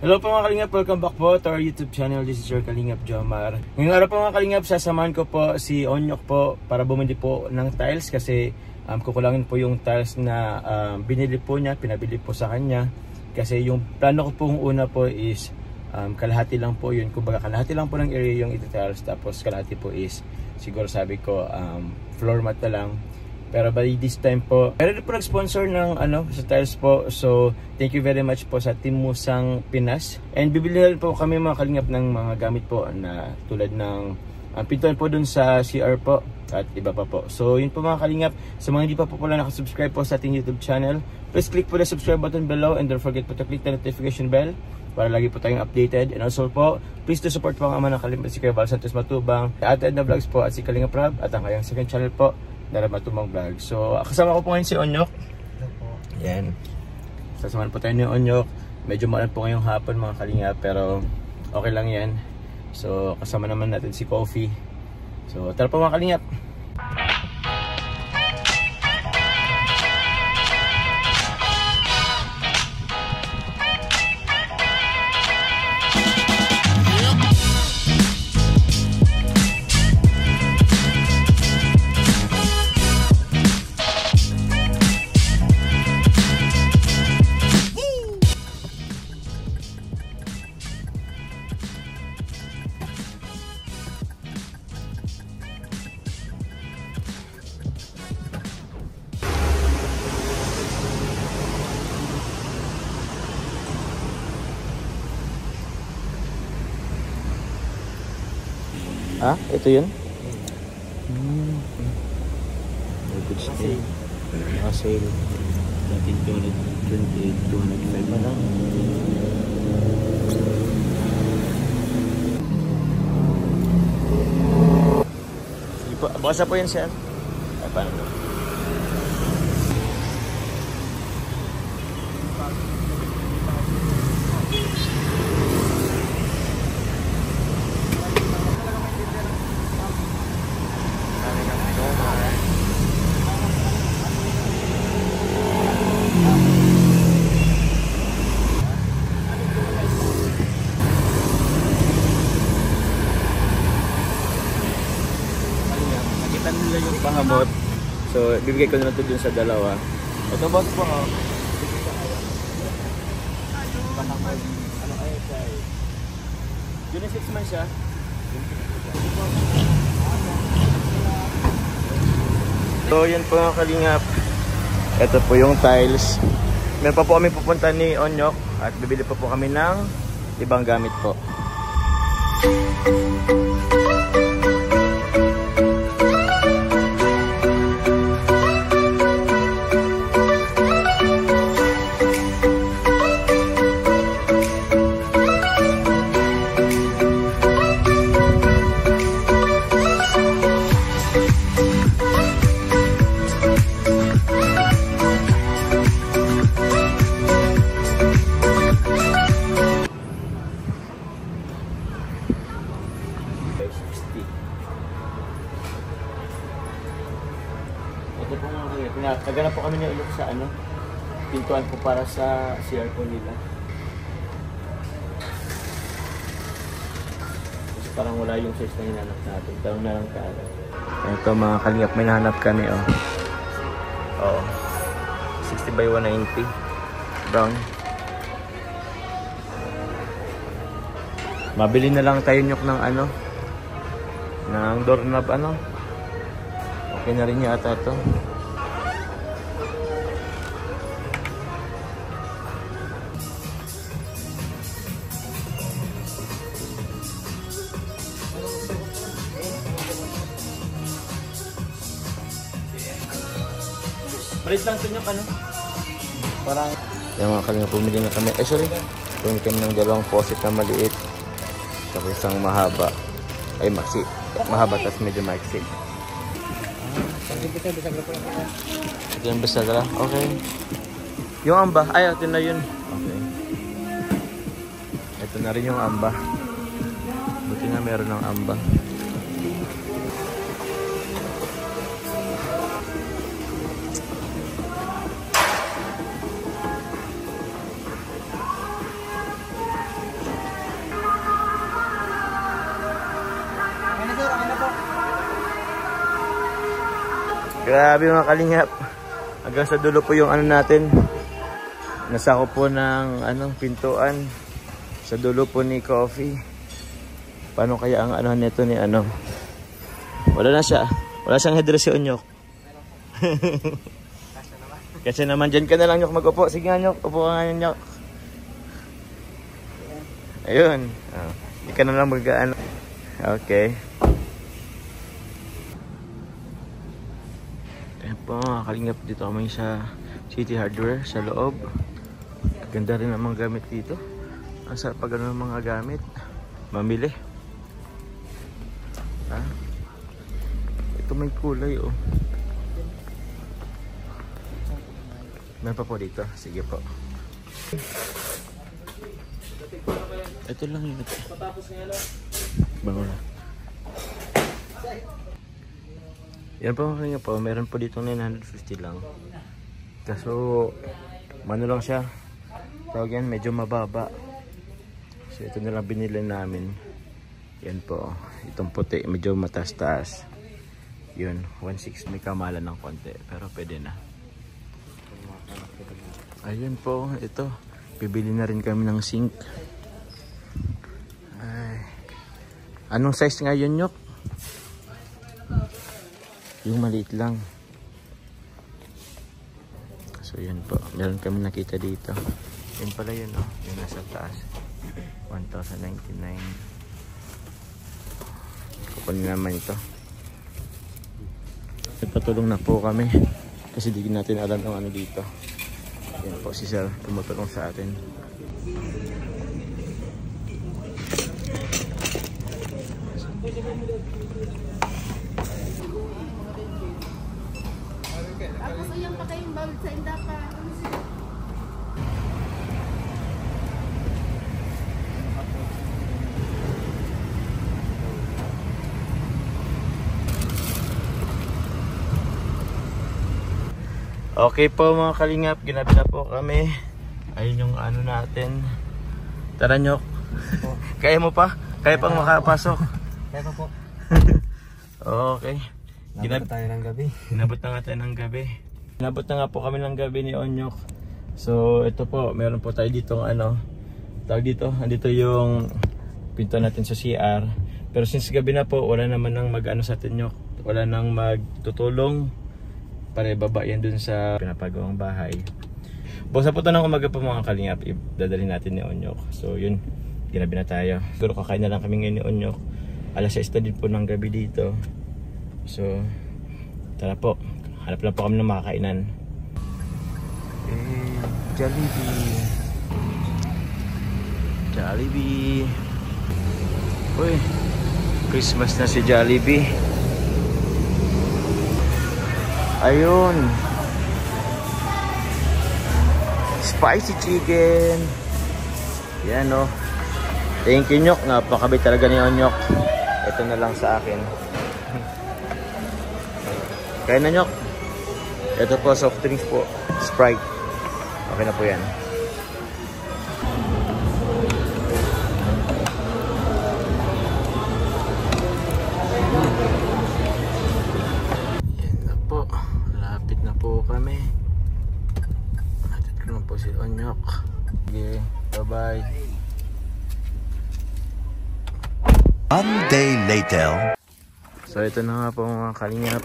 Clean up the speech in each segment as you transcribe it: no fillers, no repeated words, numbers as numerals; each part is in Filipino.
Hello po mga Kalingap, welcome back po to our YouTube channel. This is your Kalingap Jomar. Ngayong araw po mga Kalingap, sasamahan ko po si Onyok po para bumili po ng tiles kasi kukulangin po yung tiles na binili po niya, pinabili po sa kanya. Kasi yung plano ko pong una po is kalahati lang po yun. Kumbaga kalahati lang po ng area yung iti-tiles, tapos kalahati po is siguro sabi ko floor mat na lang. Pero by this time po, meron po nag-sponsor ng sa tiles po. So, thank you very much po sa Team Musang Pinas. And bibili na po kami mga Kalingap ng mga gamit po na tulad ng pintuan po dun sa CR po at iba pa po. So, yun po mga Kalingap. Sa mga hindi pa po pala nakasubscribe po sa ating YouTube channel, please click po the subscribe button below and don't forget po to click the notification bell para lagi po tayong updated. And also po, please to support po ang ama ng Kalingap, si Kuya Val Santos Matubang, Ate Edna Vlogs po at si Kalingap Rab at ang kayang second channel po, Dara Matubang Vlog. So, kasama ko po ngayon si Onyok. Yan. Sasamahan po tayo ni Onyok. Medyo maalan po ngayong hapon mga Kalingap, pero okay lang yan. So, kasama naman natin si Coffee. So, tara po mga Kalingap. Ah, ito yun? Good stay. Sale. Dating 228, 205 na lang. Sige po, basa po yun sir. Ay, paano na? Nila yung pangamot. So, bibigay ko na ito dun sa dalawa. Ito boss po, oh. Pangamot. Ano kaya siya eh? Unisex man siya. So, yan po mga Kalingap. Ito po yung tiles. Meron pa po kami pupunta ni Onyok at bibili pa po kami ng ibang gamit po. Ito po mga Kalingap. Naghanap po kami ng ilok sa pintuan po para sa CR po nila. Kasi parang wala yung size na hinanap natin. Tanong na lang tayo. Ito mga Kalingap, may nahanap kami oh. 60 by 190 brown. Mabili na lang tayo Nyok ng ng doorknob okay na rin yata ito. Malit lang ito Nyok parang yung mga Kalingap, pumili na kami pumili kami ng dalawang faucet na maliit sa isang mahaba ay mahaba tapos medyo maiksi. Ito yung bisagra. Okay. Yung amba. Ay, ito na yun. Okay. Ito na rin yung amba. Buti na meron ng amba. Grabe mga kalingap. Hanggang sa dulo po yung ano natin. Nasako po ng pintuan. Sa dulo po ni Coffee. Paano kaya ang ano nito ni ano? Wala na siya. Wala siyang headrest si Onyok. Kasi naman dyan ka na lang Nyok mag-upo. Sige nga Nyok. Upo ka nga Nyok. Ayun. Hindi ka na lang mag-ano. Okay. Ayan po mga kalingap. Dito kami sa City Hardware sa loob. Ganda rin ang mga gamit dito. Ang sarap pag ano ng mga gamit. Mamili. Ito may kulay oh. Meron pa po dito. Sige po. Ito lang yun. Bango na. Yan po mga po. Meron po dito 950 lang. Kaso ano lang siya. Tawag yan medyo mababa. So ito na lang binili namin. Yan po. Itong puti medyo mataas-taas. Yun. 1.6 may kamalan ng konti. Pero pwede na. Ayun po. Ito. Bibili na rin kami ng sink. Ay. Anong size nga yun Nyok? Yung maliit lang. So yun po. Meron kami nakita dito. Yun pala yun oh. Yung nasa taas. 1,099. Kukunin naman ito. Nagpatulong na po kami. Kasi di natin alam ng ano dito. Yan po si Sir. Tumutulong sa atin. Tapos yung pa kayong bawal sa indaka. Okay po mga kalingap, ginabi na po kami. Ayun yung ano natin. Tara Nyok. Kaya mo pa? Kaya pang makapasok? Kaya pa po. Okay. Inabot tayo ng gabi. Inabot na nga tayo ng gabi. Inabot na nga po kami ng gabi ni Onyok. So ito po, meron po tayo ditong ano. Tawag dito, andito yung pinto natin sa CR. Pero since gabi na po, wala naman nang mag-ano sa atin Nyok. Wala nang magtutulong para ibaba yan dun sa pinapagawang bahay. Bukas po ito ng umaga po mga kalingap, dadalhin natin ni Onyok. So yun, ginabi na tayo. Siguro kakain na lang kami ngayon ni Onyok. Alas 6 din po ng gabi dito. So tara po, hanap lang po kami ng makakainan. Jollibee. Jollibee. Uy, Christmas na si Jollibee. Ayun. Spicy chicken. Yan oh. Thank you Nyok. Napakabait talaga ni Onyok. Ito na lang sa akin. Kaya na Nyok. Ito po soft drinks po. Sprite. Okay na po yan. Kami atid ko lang po si Onyok. Okay, bye bye. One day later. So ito na nga po mga kalingap,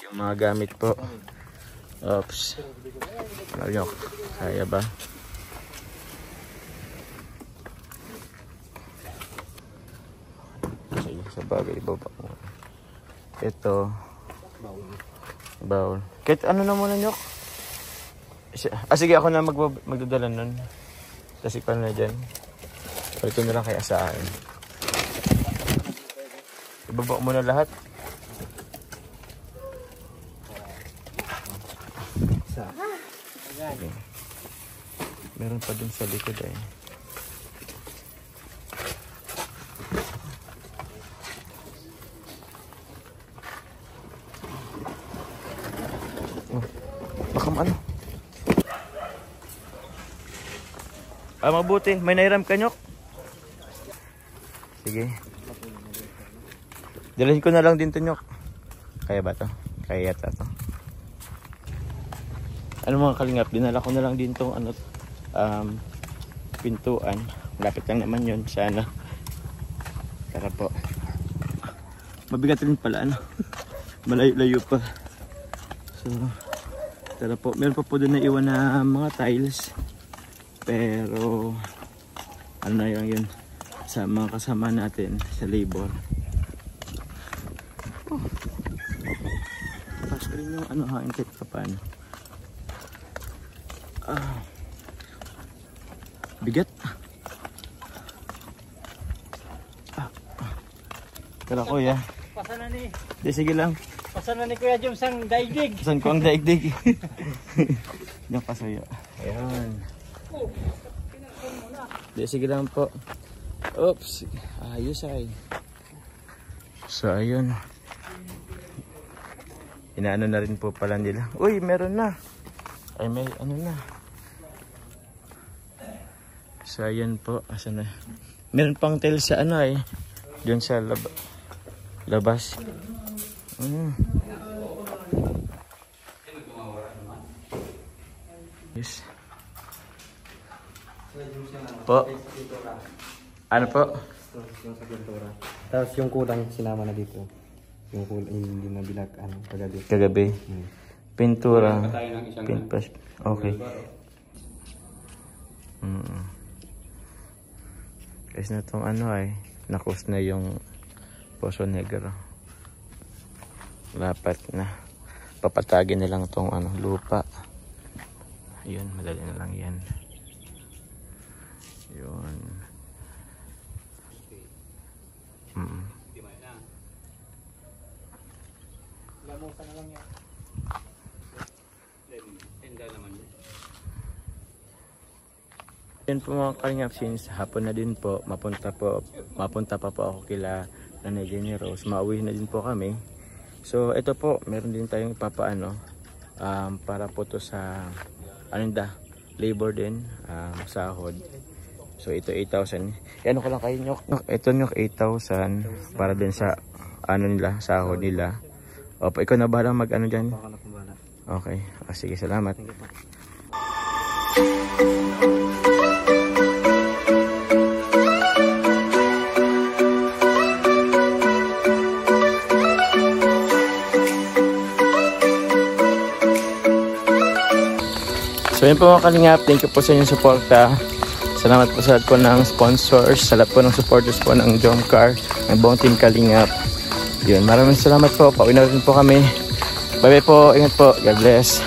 yung mga gamit po. Oops. Onyok, kaya ba? Sige, sa bagay ibaba mo. Ito bowl. Kahit ano na muna Nyok. Sige ako na magdadala nun. Kasi pa na dyan. So ito na lang kaya sa akin. Ibaba mo na lahat. Okay. Meron pa dun sa likod eh. Baka ano? Mabuti. May nairam ka Nyok? Sige. Dalhin ko na lang din to Nyok. Kaya ba to? Kaya yata to. Ano mga kalingap, dinala ko na lang din tong ano, pintuan. Lapit lang naman yun sa ano. Tara po. Mabigat rin pala ano. Malayo-layo pa. So, tara po. Meron pa po doon na iwan na mga tiles. Pero ano na yun sa mga kasama natin sa labor. Tapos rin yung ano ha, kahit pa paano. Bigat. Tara kuya. Pasan na ni. Di sige lang. Pasan na ni Kuya Jom sang daigdig. Pasan ko ang daigdig. Diyan pa sa'yo. Ayan. Di sige lang po. Oops. Ayos ay. So ayun. Inaano na rin po pala nila. Uy, meron na. Ay may ano na. So ayun po. Asa na? Meron pang tail sa ano ay. Diyan sa labas. Yes. Po. Ano po? Yung sa pintura. Tapos yung kulang sinama na dito. Yung kulang hindi na bilag ano kagabi. Kagabi. Pintura. Pinpas. Okay. Kasi na itong ano ay nakos na yung Poso Negro. Dapat na papatagin na lang itong ano, lupa. Ayun, madali na lang yan. Yun. Lamusan na lang yan. Yan po mga kalingap, since hapon na din po, mapunta pa po ako kila Nanay Jenny Rose. Mauwi na din po kami. So ito po, meron din tayong ipapaano para po to sa labor din, sahod. So ito 8,000. Ano ko lang kayo nyok. Ito nyok 8,000 para din sa ano nila, sahod nila. Opo, ikaw na bahala mag ano dyan? Okay, sige, salamat. So yun po mga kalingap, thank you po sa inyong suporta. Salamat po sa lahat po ng sponsors, sa lahat po ng supporters po ng Jomcar, ng buong team Kalingap. Yun, maraming salamat po, pauwi na rin po kami. Bye bye po, ingat po, God bless.